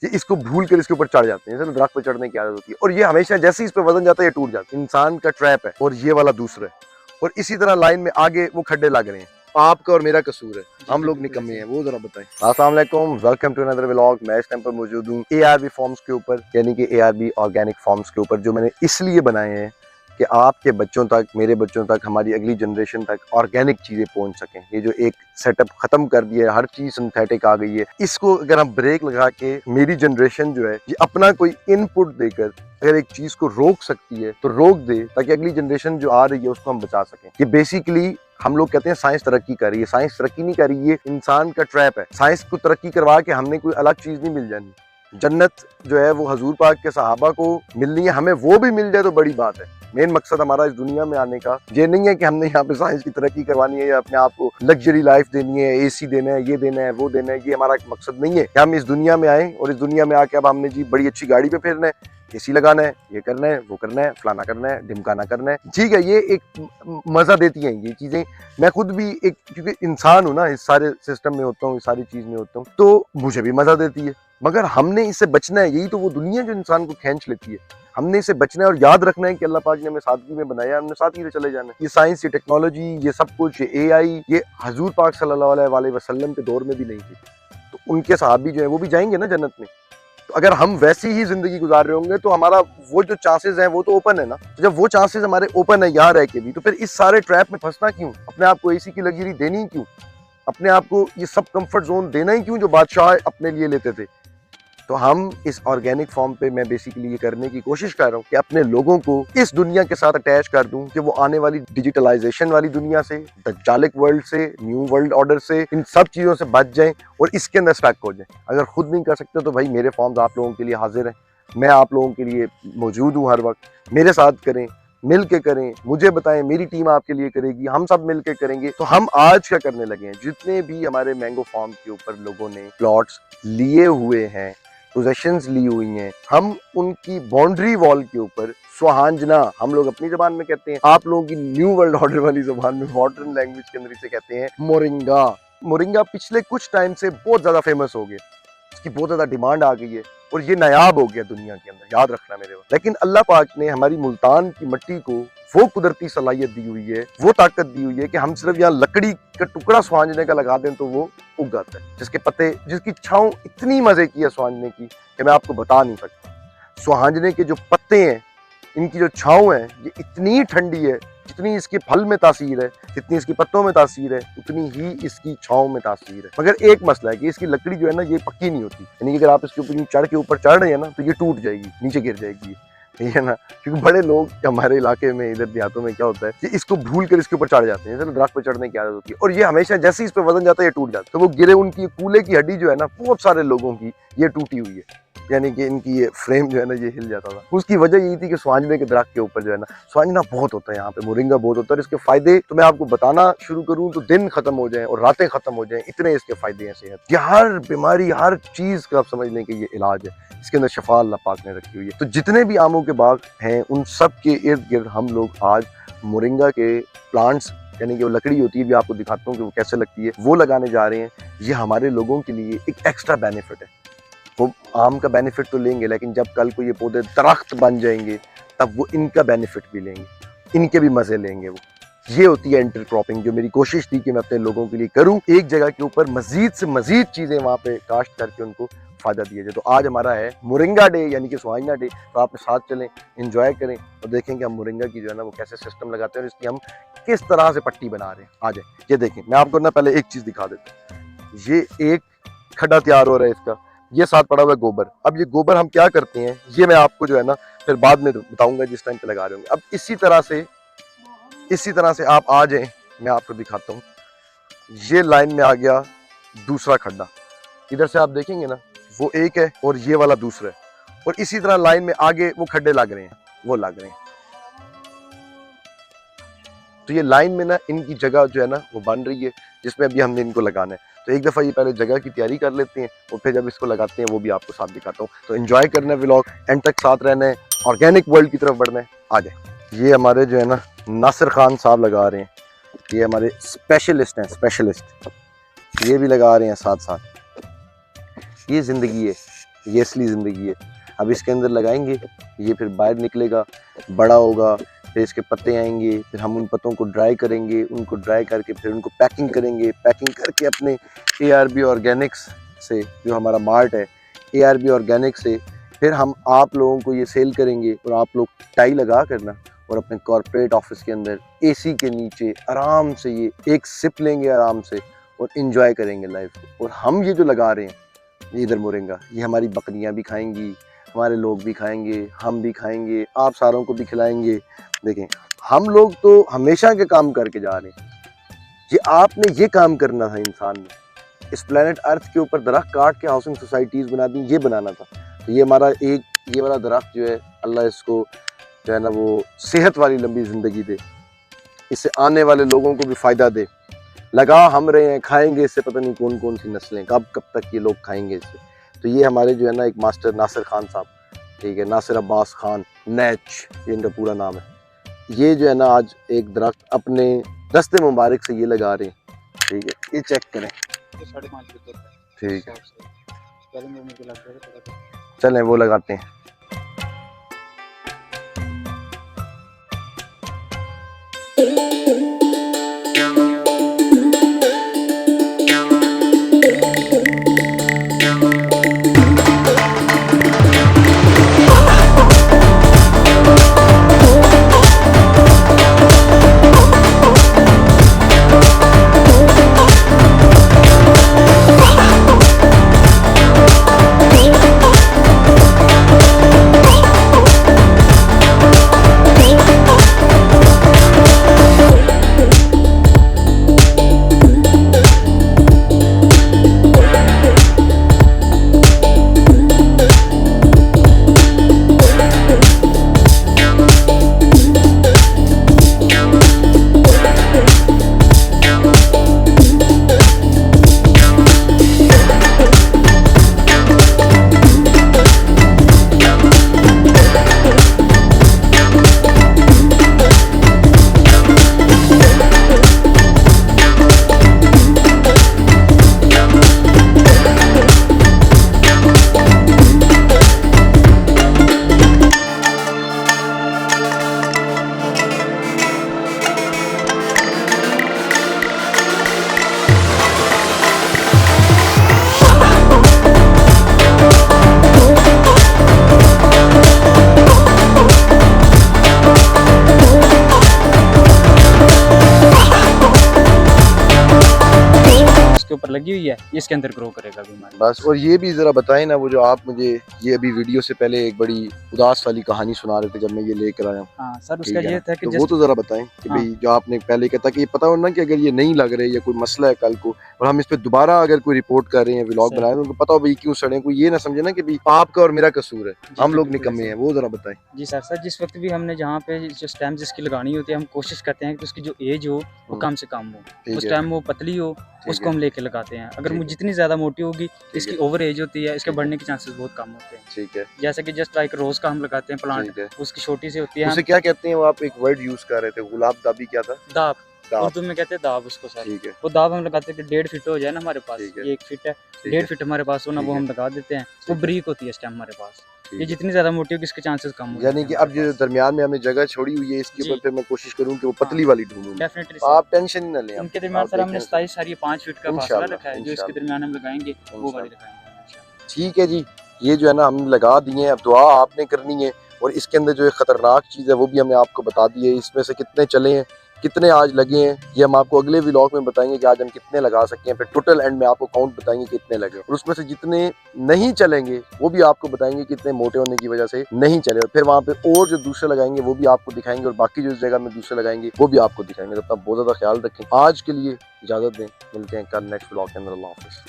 ये इसको भूल कर इसके ऊपर चढ़ जाते हैं। जैसे दरख्त पर चढ़ने की आदत होती है और ये हमेशा जैसे ही इस पे वजन जाता है ये टूट जाता है। इंसान का ट्रैप है और ये वाला दूसरा है। और इसी तरह लाइन में आगे वो खड्डे लग रहे हैं। आपका और मेरा कसूर है, हम लोग निकम्मे हैं। वो जरा बताएं। अस्सलाम वालेकुम, वेलकम टू अनदर व्लॉग। मैं इस टाइम पर मौजूद हूँ ARB फॉर्म्स के ऊपर, यानी कि ARB ऑर्गेनिक फॉर्म्स के ऊपर, जो मैंने इसलिए बनाए हैं कि आपके बच्चों तक, मेरे बच्चों तक, हमारी अगली जनरेशन तक ऑर्गेनिक चीज़ें पहुंच सकें। ये जो एक सेटअप ख़त्म कर दिया है, हर चीज़ सिंथेटिक आ गई है, इसको अगर हम ब्रेक लगा के मेरी जनरेशन जो है ये अपना कोई इनपुट देकर अगर एक चीज़ को रोक सकती है तो रोक दे, ताकि अगली जनरेशन जो आ रही है उसको हम बचा सकें। ये बेसिकली हम लोग कहते हैं साइंस तरक्की कर रही है। साइंस तरक्की नहीं कर रही है, इंसान का ट्रैप है। साइंस को तरक्की करवा के हमने कोई अलग चीज़ नहीं मिल जानी। जन्नत जो है वो हजूर पाक के सहाबा को मिलनी है, हमें वो भी मिल जाए तो बड़ी बात है। मेन मकसद हमारा इस दुनिया में आने का ये नहीं है कि हमने यहाँ पे साइंस की तरक्की करवानी है या अपने आप को लग्जरी लाइफ देनी है, AC देना है, ये देना है, वो देना है। ये हमारा मकसद नहीं है कि हम इस दुनिया में आए और इस दुनिया में आके अब हमने जी बड़ी अच्छी गाड़ी पे फिरना है, AC लगाना है, ये करना है, वो करना है, फलाना करना है, ढिमकाना करना है। ठीक है, ये एक मजा देती हैं ये चीजें। मैं खुद भी एक, क्योंकि इंसान हूं ना, इस सारे सिस्टम में होता हूँ, इस सारी चीज में होता हूँ, तो मुझे भी मजा देती है। मगर हमने इससे बचना है। यही तो वो दुनिया जो इंसान को खींच लेती है। हमने इसे बचना है और याद रखना है कि अल्लाह पाक ने हमें सादगी में बनाया, हमने सादगी से चले जाना है। ये साइंस, ये टेक्नोलॉजी, ये सब कुछ, ये AI, ये हजूर पाक सल्लल्लाहु अलैहि वसल्लम के दौर में भी नहीं थी। तो उनके सहाबी जो है वो भी जाएंगे ना जन्नत में। तो अगर हम वैसी ही जिंदगी गुजार रहे होंगे तो हमारा वो जो चांसेस हैं वो तो ओपन है ना। तो जब वो चांसेस हमारे ओपन है यहाँ रह के भी, तो फिर इस सारे ट्रैप में फंसना क्यों? अपने आप को AC की लग्जरी देनी क्यों? अपने आप को ये सब कंफर्ट जोन देना ही क्यों जो बादशाह अपने लिए लेते थे? तो हम इस ऑर्गेनिक फॉर्म पे मैं बेसिकली ये करने की कोशिश कर रहा हूँ कि अपने लोगों को इस दुनिया के साथ अटैच कर दूं कि वो आने वाली डिजिटलाइजेशन वाली दुनिया से, दज्जालिक वर्ल्ड से, न्यू वर्ल्ड ऑर्डर से, इन सब चीज़ों से बच जाएं और इसके अंदर स्टक हो जाएं। अगर खुद नहीं कर सकते तो भाई मेरे फॉर्म्स आप लोगों के लिए हाजिर हैं। मैं आप लोगों के लिए मौजूद हूँ हर वक्त। मेरे साथ करें, मिल के करें, मुझे बताएं, मेरी टीम आपके लिए करेगी, हम सब मिल के करेंगे। तो हम आज क्या करने लगे हैं, जितने भी हमारे मैंगो फार्म के ऊपर लोगों ने प्लॉट्स लिए हुए हैं, पोजेशंस ली हुई हैं, हम उनकी बाउंड्री वॉल के ऊपर सुहांजना, हम लोग अपनी जबान में कहते हैं, आप लोगों की न्यू वर्ल्ड ऑर्डर वाली जबान में, मॉडर्न लैंग्वेज के अंदर इसे कहते हैं मोरिंगा। मोरिंगा पिछले कुछ टाइम से बहुत ज्यादा फेमस हो गया, इसकी बहुत ज्यादा डिमांड आ गई है और ये नायाब हो गया दुनिया के अंदर, याद रखना मेरे वक्त। लेकिन अल्लाह पाक ने हमारी मुल्तान की मिट्टी को वो कुदरती सलाहियत दी हुई है, वो ताकत दी हुई है कि हम सिर्फ यहाँ लकड़ी का टुकड़ा सुहांजने का लगा दें तो वो उग जाता है। जिसके पत्ते, जिसकी छांव इतनी मजे की है सुहांजने की कि मैं आपको बता नहीं सकता। सुहांजने के जो पत्ते हैं, इनकी जो छांव है, ये इतनी ठंडी है, जितनी इसके फल में तासीर है, जितनी इसके पत्तों में तासीर है, उतनी ही इसकी छांव में तासीर है। मगर एक मसला है कि इसकी लकड़ी जो है ना ये पक्की नहीं होती, यानी कि अगर आप इसके ऊपर चढ़ के ऊपर चढ़ रहे हैं ना तो ये टूट जाएगी, नीचे गिर जाएगी, ठीक है ना। क्योंकि बड़े लोग हमारे इलाके में, इधर देहातों में क्या होता है कि इसको भूल कर इसके ऊपर चढ़ जाते हैं। जैसे दरख्त पर चढ़ने की आदत होती है और ये हमेशा जैसे ही इस पर वजन जाता है ये टूट जाता है। तो वो गिरे, उनकी कूले की हड्डी जो है ना, बहुत सारे लोगों की ये टूटी हुई है, यानी कि इनकी ये फ्रेम जो है ना ये हिल जाता था। उसकी वजह यही थी कि सुहांजने के दरख्त के ऊपर जो है ना, सुहांजना बहुत होता है यहाँ पे, मोरिंगा बहुत होता है। इसके फायदे तो मैं आपको बताना शुरू करूँ तो दिन खत्म हो जाए और रातें खत्म हो जाए, इतने इसके फायदे हैं सेहत के। हर बीमारी, हर चीज का आप समझ लें कि ये इलाज है, इसके अंदर शफा अल्लाह पाक ने रखी हुई है। तो जितने भी आमों के बाग हैं उन सब के इर्द गिर्द हम लोग आज मोरिंगा के प्लांट्स, यानी कि वो लकड़ी होती है, भी आपको दिखाता हूँ कि वो कैसे लगती है, वो लगाने जा रहे हैं। ये हमारे लोगों के लिए एक एक्स्ट्रा बेनिफिट है। वो आम का बेनिफिट तो लेंगे, लेकिन जब कल को ये पौधे दरख्त बन जाएंगे तब वो इनका बेनिफिट भी लेंगे, इनके भी मजे लेंगे वो। ये होती है इंटरक्रॉपिंग, जो मेरी कोशिश थी कि मैं अपने लोगों के लिए करूं, एक जगह के ऊपर मजीद से मजीद चीजें वहां पे काश्त करके उनको फायदा दिया जाए। तो आज हमारा है मोरिंगा डे, यानी कि सुहांजना डे। तो आप साथ चलें, एंजॉय करें और देखें कि हम मोरिंगा की जो है ना वो कैसे सिस्टम लगाते हैं और इसकी हम किस तरह से पट्टी बना रहे हैं। आ जाए, ये देखें, मैं आपको ना पहले एक चीज दिखा देता हूँ। ये एक खड्डा तैयार हो रहा है इसका, ये साथ पड़ा हुआ है गोबर। अब ये गोबर हम क्या करते हैं, ये मैं आपको जो है ना फिर बाद में बताऊंगा जिस टाइम पे लगा रहे होंगे। अब इसी तरह से आप आ जाएं, मैं आपको दिखाता हूँ। ये लाइन में आ गया दूसरा खड्डा, इधर से आप देखेंगे ना वो एक है और ये वाला दूसरा है, और इसी तरह लाइन में आगे वो खड्डे लग रहे हैं, वो लग रहे हैं। तो ये लाइन में ना इनकी जगह जो है ना वो बन रही है, जिसमें अभी हमने इनको लगाना है। तो एक दफ़ा ये पहले जगह की तैयारी कर लेते हैं और फिर जब इसको लगाते हैं वो भी आपको साथ दिखाता हूँ। तो एंजॉय करना है व्लॉग, एंड तक साथ रहना है, ऑर्गेनिक वर्ल्ड की तरफ बढ़ना है। आ जाए। ये हमारे जो है ना नासिर खान साहब लगा रहे हैं, ये हमारे स्पेशलिस्ट हैं, स्पेशलिस्ट, ये भी लगा रहे हैं साथ साथ। ये ज़िंदगी है, ये असली ज़िंदगी है। अब इसके अंदर लगाएंगे, ये फिर बाहर निकलेगा, बड़ा होगा, फिर इसके पत्ते आएंगे, फिर हम उन पत्तों को ड्राई करेंगे, उनको ड्राई करके फिर उनको पैकिंग करेंगे, पैकिंग करके अपने ARB ऑर्गेनिक्स से, जो हमारा मार्ट है ARB ऑर्गेनिक से, फिर हम आप लोगों को ये सेल करेंगे और आप लोग टाई लगा करना और अपने कॉर्पोरेट ऑफिस के अंदर AC के नीचे आराम से ये एक सिप लेंगे आराम से और इन्जॉय करेंगे लाइफ को। और हम ये जो लगा रहे हैं ये इधर मोरिंगा, ये हमारी बकरियां भी खाएंगी, हमारे लोग भी खाएंगे, हम भी खाएंगे, आप सारों को भी खिलाएंगे। देखें, हम लोग तो हमेशा के काम करके जा रहे हैं, ये आपने ये काम करना था इंसान ने, इस प्लेनेट अर्थ के ऊपर दरख्त काट के हाउसिंग सोसाइटीज़ बना दी, ये बनाना था। तो ये हमारा एक ये वाला दरख्त जो है, अल्लाह इसको जो है ना वो सेहत वाली लंबी ज़िंदगी दे, इससे आने वाले लोगों को भी फ़ायदा दे। लगा हम रहे हैं, खाएंगे इससे पता नहीं कौन कौन सी नस्लें, कब तक ये लोग खाएंगे इससे। तो ये हमारे जो है ना एक मास्टर नासिर खान साहब, ठीक है, नासिर अब्बास खान नैच ये इनका पूरा नाम है, ये जो है ना आज एक दरख्त अपने दस्ते मुबारक से ये लगा रहे हैं, ठीक है, ये चेक करें, 5.5 ठीक है, चलें वो लगाते हैं। ऊपर लगी हुई है, इसके अंदर ग्रो करेगा भी हमारे। बस, और ये भी ज़रा बताएं ना, वो जो आप मुझे ये अभी वीडियो से पहले एक बड़ी उदास वाली कहानी सुना रहे थे जब मैं ये लेकर आया हूँ। हाँ सर, उसका ये था कि तो वो तो ज़रा बताएं कि भाई जो आपने पहले कहता कि ये पता हो ना कि अगर ये नहीं लग रहे या कोई मसला है कल को और हम इस पे दोबारा अगर कोई रिपोर्ट कर रहे हैं, व्लॉग बना रहे हैं, उनको पता हो भाई क्यों सड़े, कोई ये ना समझे ना कि भाई आपका और मेरा कसूर है, हम लोग निकम्मे हैं, वो ज़रा बताएं। जी सर, जिस वक्त भी हमने जहाँ पे जो स्टैम्प जिसकी लगानी होती है, हम कोशिश करते हैं कि उसकी जो एज हो वो कम से कम हो, उस टाइम वो पतली हो, उसको हम लेके लगाते हैं। अगर जितनी ज्यादा मोटी होगी, इसकी ओवर एज होती है, इसके बढ़ने के चांसेस बहुत कम होते हैं। ठीक है, जैसे कि जस्ट लाइक रोज का हम लगाते हैं प्लांट, उसकी छोटी सी होती है। उसे क्या कहते हैं, वो आप एक वर्ड यूज कर रहे थे, गुलाब दाबी, क्या था? दाब, उर्दू में कहते हैं दाब उसको सर। ठीक है, वो दाब हम लगाते हैं कि 1.5 फीट हो जाए ना हमारे पास, ये 1 फीट है, 1.5 फीट हमारे पास हो ना, वो हम लगा देते हैं। वो ब्रीक होती है स्टेम हमारे पास, ये जितनी ज्यादा मोटी होगी इसके चांसेस कम हो। यानी कि अब जो दरमियान में हमने जगह छोड़ी हुई है इसके ऊपर, फिर मैं कोशिश करूं कि वो पतली वाली ढूंढूं। डेफिनेटली आप टेंशन ही ना लें। इनके दरमियान सर हमने 27 सारी 5 फीट का फासला रखा है, जो इसके दरमियान हम लगाएंगे वो वाली लगाएंगे। ठीक है जी, ये जो है ना हम लगा दिए हैं, अब दुआ आपने करनी है। और इसके अंदर जो एक खतरनाक चीज़ है वो भी हमने आपको बता दी है, इसमें से कितने चले हैं, कितने आज लगे हैं, ये हम आपको अगले व्लॉग में बताएंगे कि आज हम कितने लगा सकते हैं। फिर टोटल एंड में आपको काउंट बताएंगे कितने लगे, और उसमें से जितने नहीं चलेंगे वो भी आपको बताएंगे कितने मोटे होने की वजह से नहीं चले। और फिर वहाँ पे और जो दूसरे लगाएंगे वो भी आपको दिखाएंगे, और बाकी जो इस जगह में दूसरे लगाएंगे वो भी आपको दिखाएंगे। तो अपना बहुत ज़्यादा ख्याल रखें। आज के लिए इजाज़त दें, मिलते हैं कल नेक्स्ट व्लॉग के अंदर। अल्लाह हाफ़िज़।